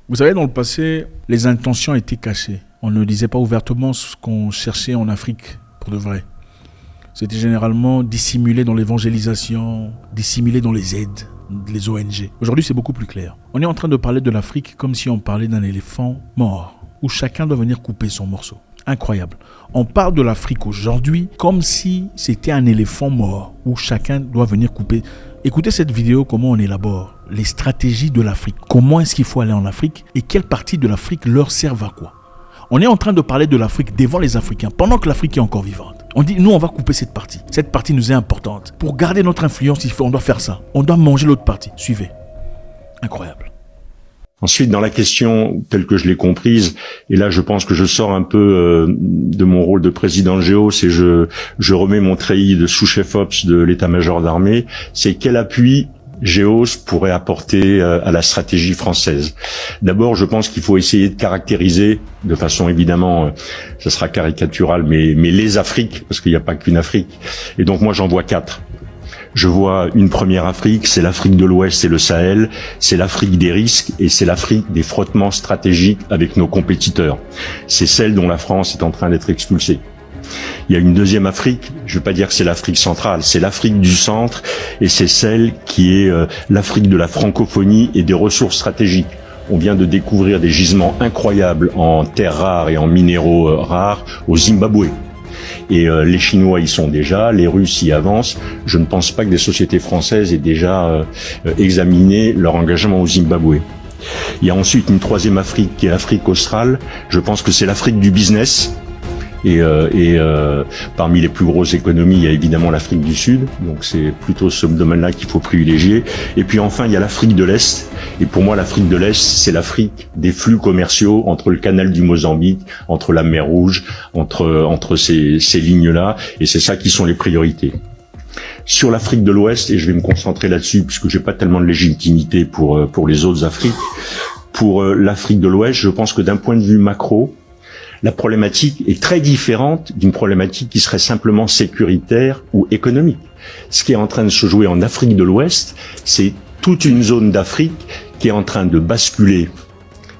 Vous savez, dans le passé, les intentions étaient cachées. On ne disait pas ouvertement ce qu'on cherchait en Afrique, pour de vrai. C'était généralement dissimulé dans l'évangélisation, dissimulé dans les aides, les ONG. Aujourd'hui, c'est beaucoup plus clair. On est en train de parler de l'Afrique comme si on parlait d'un éléphant mort, où chacun doit venir couper son morceau. Incroyable. On parle de l'Afrique aujourd'hui comme si c'était un éléphant mort, où chacun doit venir couper. Écoutez cette vidéo, comment on élabore les stratégies de l'Afrique. Comment est-ce qu'il faut aller en Afrique et quelle partie de l'Afrique leur servent à quoi. On est en train de parler de l'Afrique devant les Africains, pendant que l'Afrique est encore vivante. On dit, nous, on va couper cette partie. Cette partie nous est importante. Pour garder notre influence, on doit faire ça. On doit manger l'autre partie. Suivez. Incroyable. Ensuite, dans la question telle que je l'ai comprise, et là je pense que je sors un peu de mon rôle de président de Géos et je remets mon treillis de sous-chef Ops de l'état-major d'armée, c'est quel appui Géos pourrait apporter à la stratégie française. D'abord, je pense qu'il faut essayer de caractériser, de façon évidemment, ça sera caricatural, mais les Afriques, parce qu'il n'y a pas qu'une Afrique. Et donc moi j'en vois 4. Je vois une première Afrique, c'est l'Afrique de l'Ouest et le Sahel, c'est l'Afrique des risques et c'est l'Afrique des frottements stratégiques avec nos compétiteurs. C'est celle dont la France est en train d'être expulsée. Il y a une deuxième Afrique, je ne veux pas dire que c'est l'Afrique centrale, c'est l'Afrique du centre et c'est celle qui est l'Afrique de la francophonie et des ressources stratégiques. On vient de découvrir des gisements incroyables en terres rares et en minéraux rares au Zimbabwe. Et les Chinois y sont déjà, les Russes y avancent. Je ne pense pas que des sociétés françaises aient déjà examiné leur engagement au Zimbabwe. Il y a ensuite une troisième Afrique qui est l'Afrique australe. Je pense que c'est l'Afrique du business. Et parmi les plus grosses économies, il y a évidemment l'Afrique du Sud, donc c'est plutôt ce domaine-là qu'il faut privilégier. Et puis enfin, il y a l'Afrique de l'Est. Et pour moi, l'Afrique de l'Est, c'est l'Afrique des flux commerciaux entre le canal du Mozambique, entre la mer Rouge, entre ces lignes-là. Et c'est ça qui sont les priorités. Sur l'Afrique de l'Ouest, et je vais me concentrer là-dessus, puisque j'ai pas tellement de légitimité pour les autres Afriques. Pour l'Afrique de l'Ouest, je pense que d'un point de vue macro, la problématique est très différente d'une problématique qui serait simplement sécuritaire ou économique. Ce qui est en train de se jouer en Afrique de l'Ouest, c'est toute une zone d'Afrique qui est en train de basculer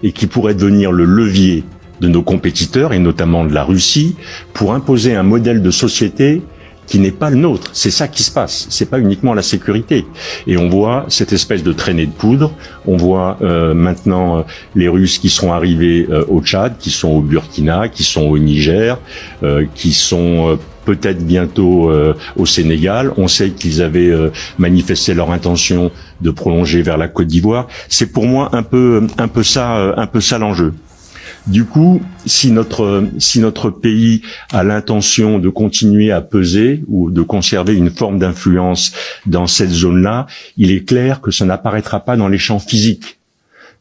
et qui pourrait devenir le levier de nos compétiteurs, et notamment de la Russie, pour imposer un modèle de société qui n'est pas le nôtre. C'est ça qui se passe. C'est pas uniquement la sécurité. Et on voit cette espèce de traînée de poudre. On voit maintenant les Russes qui sont arrivés au Tchad, qui sont au Burkina, qui sont au Niger, qui sont peut-être bientôt au Sénégal. On sait qu'ils avaient manifesté leur intention de prolonger vers la Côte d'Ivoire. C'est pour moi un peu ça l'enjeu. Du coup, si notre pays a l'intention de continuer à peser ou de conserver une forme d'influence dans cette zone-là, il est clair que ça n'apparaîtra pas dans les champs physiques.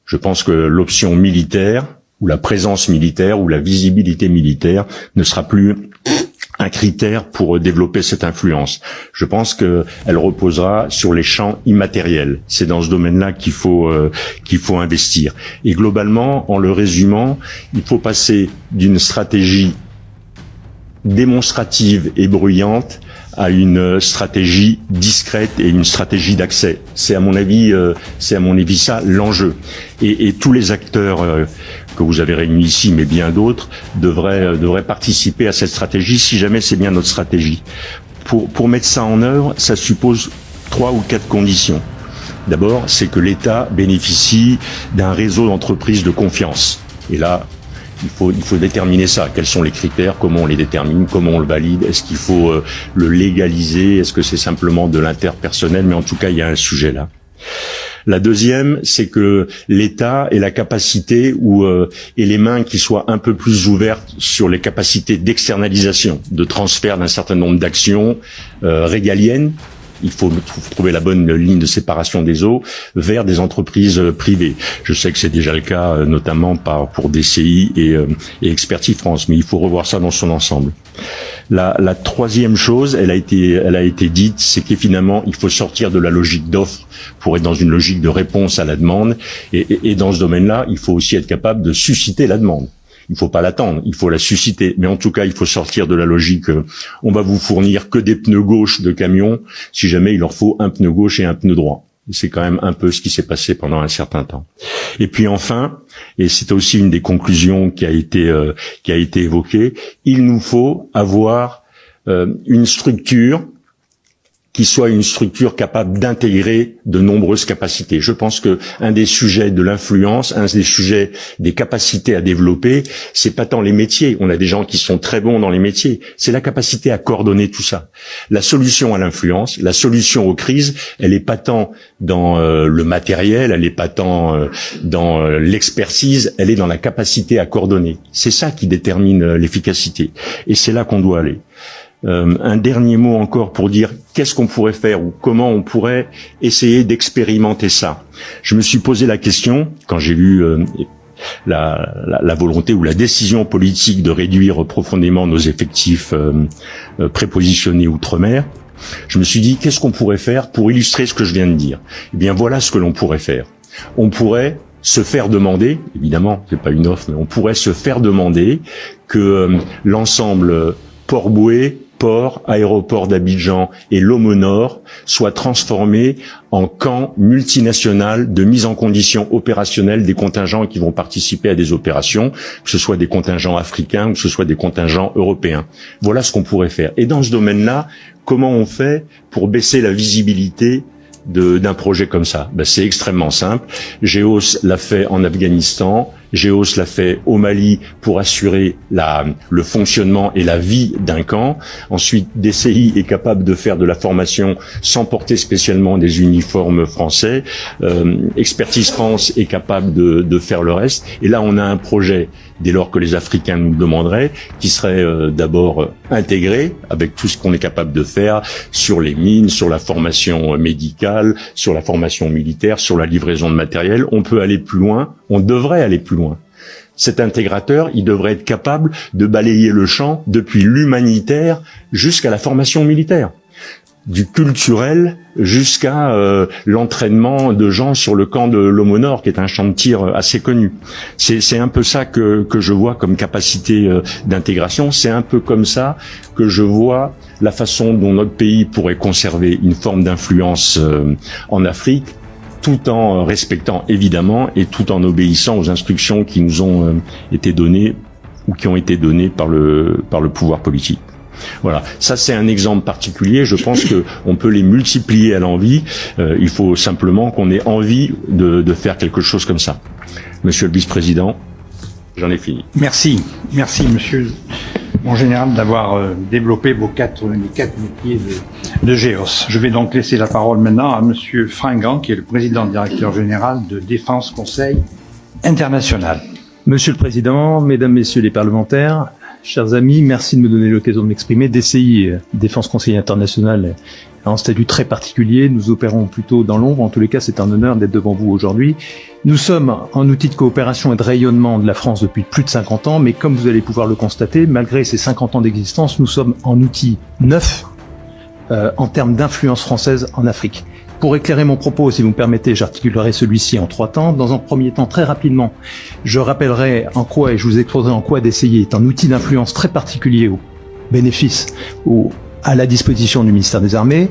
Je pense que l'option militaire, ou la présence militaire, ou la visibilité militaire ne sera plus un critère pour développer cette influence. Je pense qu'elle reposera sur les champs immatériels. C'est dans ce domaine-là qu'il faut investir. Et globalement, en le résumant, il faut passer d'une stratégie démonstrative et bruyante à une stratégie discrète et une stratégie d'accès. C'est à mon avis ça l'enjeu. Et tous les acteurs que vous avez réunis ici, mais bien d'autres, devraient participer à cette stratégie si jamais c'est bien notre stratégie. Pour mettre ça en œuvre, ça suppose 3 ou 4 conditions. D'abord, c'est que l'État bénéficie d'un réseau d'entreprises de confiance. Et là, il faut déterminer ça. Quels sont les critères? Comment on les détermine? Comment on le valide? Est-ce qu'il faut le légaliser? Est-ce que c'est simplement de l'interpersonnel? Mais en tout cas, il y a un sujet là. La deuxième, c'est que l'État ait la capacité et les mains qui soient un peu plus ouvertes sur les capacités d'externalisation, de transfert d'un certain nombre d'actions régaliennes. Il faut trouver la bonne ligne de séparation des eaux vers des entreprises privées. Je sais que c'est déjà le cas, notamment pour DCI et Expertise France, mais il faut revoir ça dans son ensemble. La troisième chose, elle a été dite, c'est que finalement, il faut sortir de la logique d'offre pour être dans une logique de réponse à la demande. Et dans ce domaine-là, il faut aussi être capable de susciter la demande. Il ne faut pas l'attendre, il faut la susciter. Mais en tout cas, il faut sortir de la logique on va vous fournir que des pneus gauches de camion si jamais il leur faut un pneu gauche et un pneu droit. C'est quand même un peu ce qui s'est passé pendant un certain temps. Et puis enfin, et c'est aussi une des conclusions qui a été évoquée, il nous faut avoir une structure qui soit une structure capable d'intégrer de nombreuses capacités. Je pense que un des sujets de l'influence, un des sujets des capacités à développer, c'est pas tant les métiers. On a des gens qui sont très bons dans les métiers. C'est la capacité à coordonner tout ça. La solution à l'influence, la solution aux crises, elle est pas tant dans le matériel, elle est pas tant dans l'expertise, elle est dans la capacité à coordonner. C'est ça qui détermine l'efficacité. Et c'est là qu'on doit aller. Un dernier mot encore pour dire qu'est-ce qu'on pourrait faire ou comment on pourrait essayer d'expérimenter ça. Je me suis posé la question quand j'ai lu la volonté ou la décision politique de réduire profondément nos effectifs prépositionnés outre-mer. Je me suis dit qu'est-ce qu'on pourrait faire pour illustrer ce que je viens de dire. Eh bien voilà ce que l'on pourrait faire. On pourrait se faire demander, évidemment c'est pas une offre, mais on pourrait se faire demander que l'ensemble Port-Bouët, Port, aéroport d'Abidjan et Lomo Nord soient transformés en camps multinationaux de mise en condition opérationnelle des contingents qui vont participer à des opérations, que ce soit des contingents africains ou que ce soit des contingents européens. Voilà ce qu'on pourrait faire. Et dans ce domaine-là, comment on fait pour baisser la visibilité d'un projet comme ça? C'est extrêmement simple. GEOS l'a fait en Afghanistan, GEOS l'a fait au Mali pour assurer le fonctionnement et la vie d'un camp. Ensuite, DCI est capable de faire de la formation sans porter spécialement des uniformes français. Expertise France est capable de faire le reste. Et là, on a un projet, dès lors que les Africains nous le demanderaient, qui serait d'abord intégré avec tout ce qu'on est capable de faire sur les mines, sur la formation médicale, sur la formation militaire, sur la livraison de matériel. On peut aller plus loin, on devrait aller plus loin. Cet intégrateur, il devrait être capable de balayer le champ depuis l'humanitaire jusqu'à la formation militaire, du culturel jusqu'à l'entraînement de gens sur le camp de Lomo Nord, qui est un champ de tir assez connu. C'est un peu ça que je vois comme capacité d'intégration. C'est un peu comme ça que je vois la façon dont notre pays pourrait conserver une forme d'influence en Afrique, tout en respectant évidemment et tout en obéissant aux instructions qui nous ont été données ou qui ont été données par le pouvoir politique. Voilà, ça c'est un exemple particulier. Je pense que on peut les multiplier à l'envi. Il faut simplement qu'on ait envie de faire quelque chose comme ça. Monsieur le vice-président, j'en ai fini. Merci, monsieur mon général, d'avoir développé les quatre métiers de GEOS. Je vais donc laisser la parole maintenant à monsieur Fringant, qui est le président directeur général de Défense Conseil International. Monsieur le Président, Mesdames, Messieurs les parlementaires, chers amis, merci de me donner l'occasion de m'exprimer. DCI, Défense Conseil International, a un statut très particulier. Nous opérons plutôt dans l'ombre. En tous les cas, c'est un honneur d'être devant vous aujourd'hui. Nous sommes un outil de coopération et de rayonnement de la France depuis plus de 50 ans, mais comme vous allez pouvoir le constater, malgré ces 50 ans d'existence, nous sommes un outil neuf en termes d'influence française en Afrique. Pour éclairer mon propos, si vous me permettez, j'articulerai celui-ci en 3 temps. Dans un premier temps, très rapidement, je rappellerai en quoi, et je vous exposerai en quoi DCI est un outil d'influence très particulier au bénéfice ou à la disposition du ministère des Armées,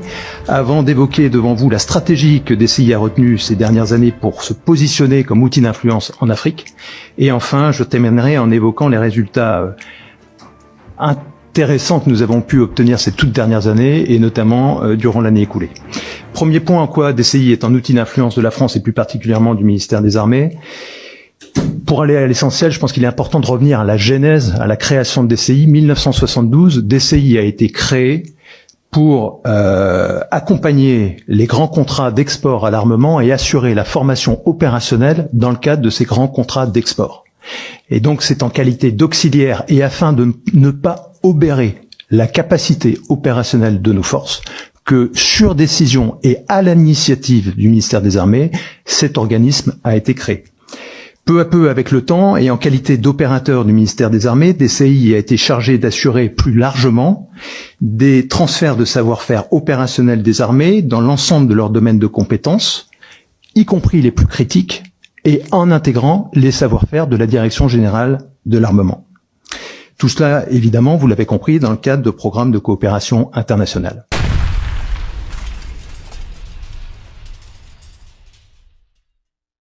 avant d'évoquer devant vous la stratégie que DCI a retenue ces dernières années pour se positionner comme outil d'influence en Afrique. Et enfin, je terminerai en évoquant les résultats intéressants que nous avons pu obtenir ces toutes dernières années, et notamment durant l'année écoulée. Premier point en quoi DCI est un outil d'influence de la France et plus particulièrement du ministère des Armées. Pour aller à l'essentiel, je pense qu'il est important de revenir à la genèse, à la création de DCI. 1972, DCI a été créé pour accompagner les grands contrats d'export à l'armement et assurer la formation opérationnelle dans le cadre de ces grands contrats d'export. Et donc c'est en qualité d'auxiliaire et afin de ne pas obérer la capacité opérationnelle de nos forces que, sur décision et à l'initiative du ministère des Armées, cet organisme a été créé. Peu à peu, avec le temps, et en qualité d'opérateur du ministère des Armées, DCI a été chargé d'assurer plus largement des transferts de savoir-faire opérationnel des armées dans l'ensemble de leurs domaines de compétences, y compris les plus critiques, et en intégrant les savoir-faire de la Direction générale de l'armement. Tout cela, évidemment, vous l'avez compris, dans le cadre de programmes de coopération internationale.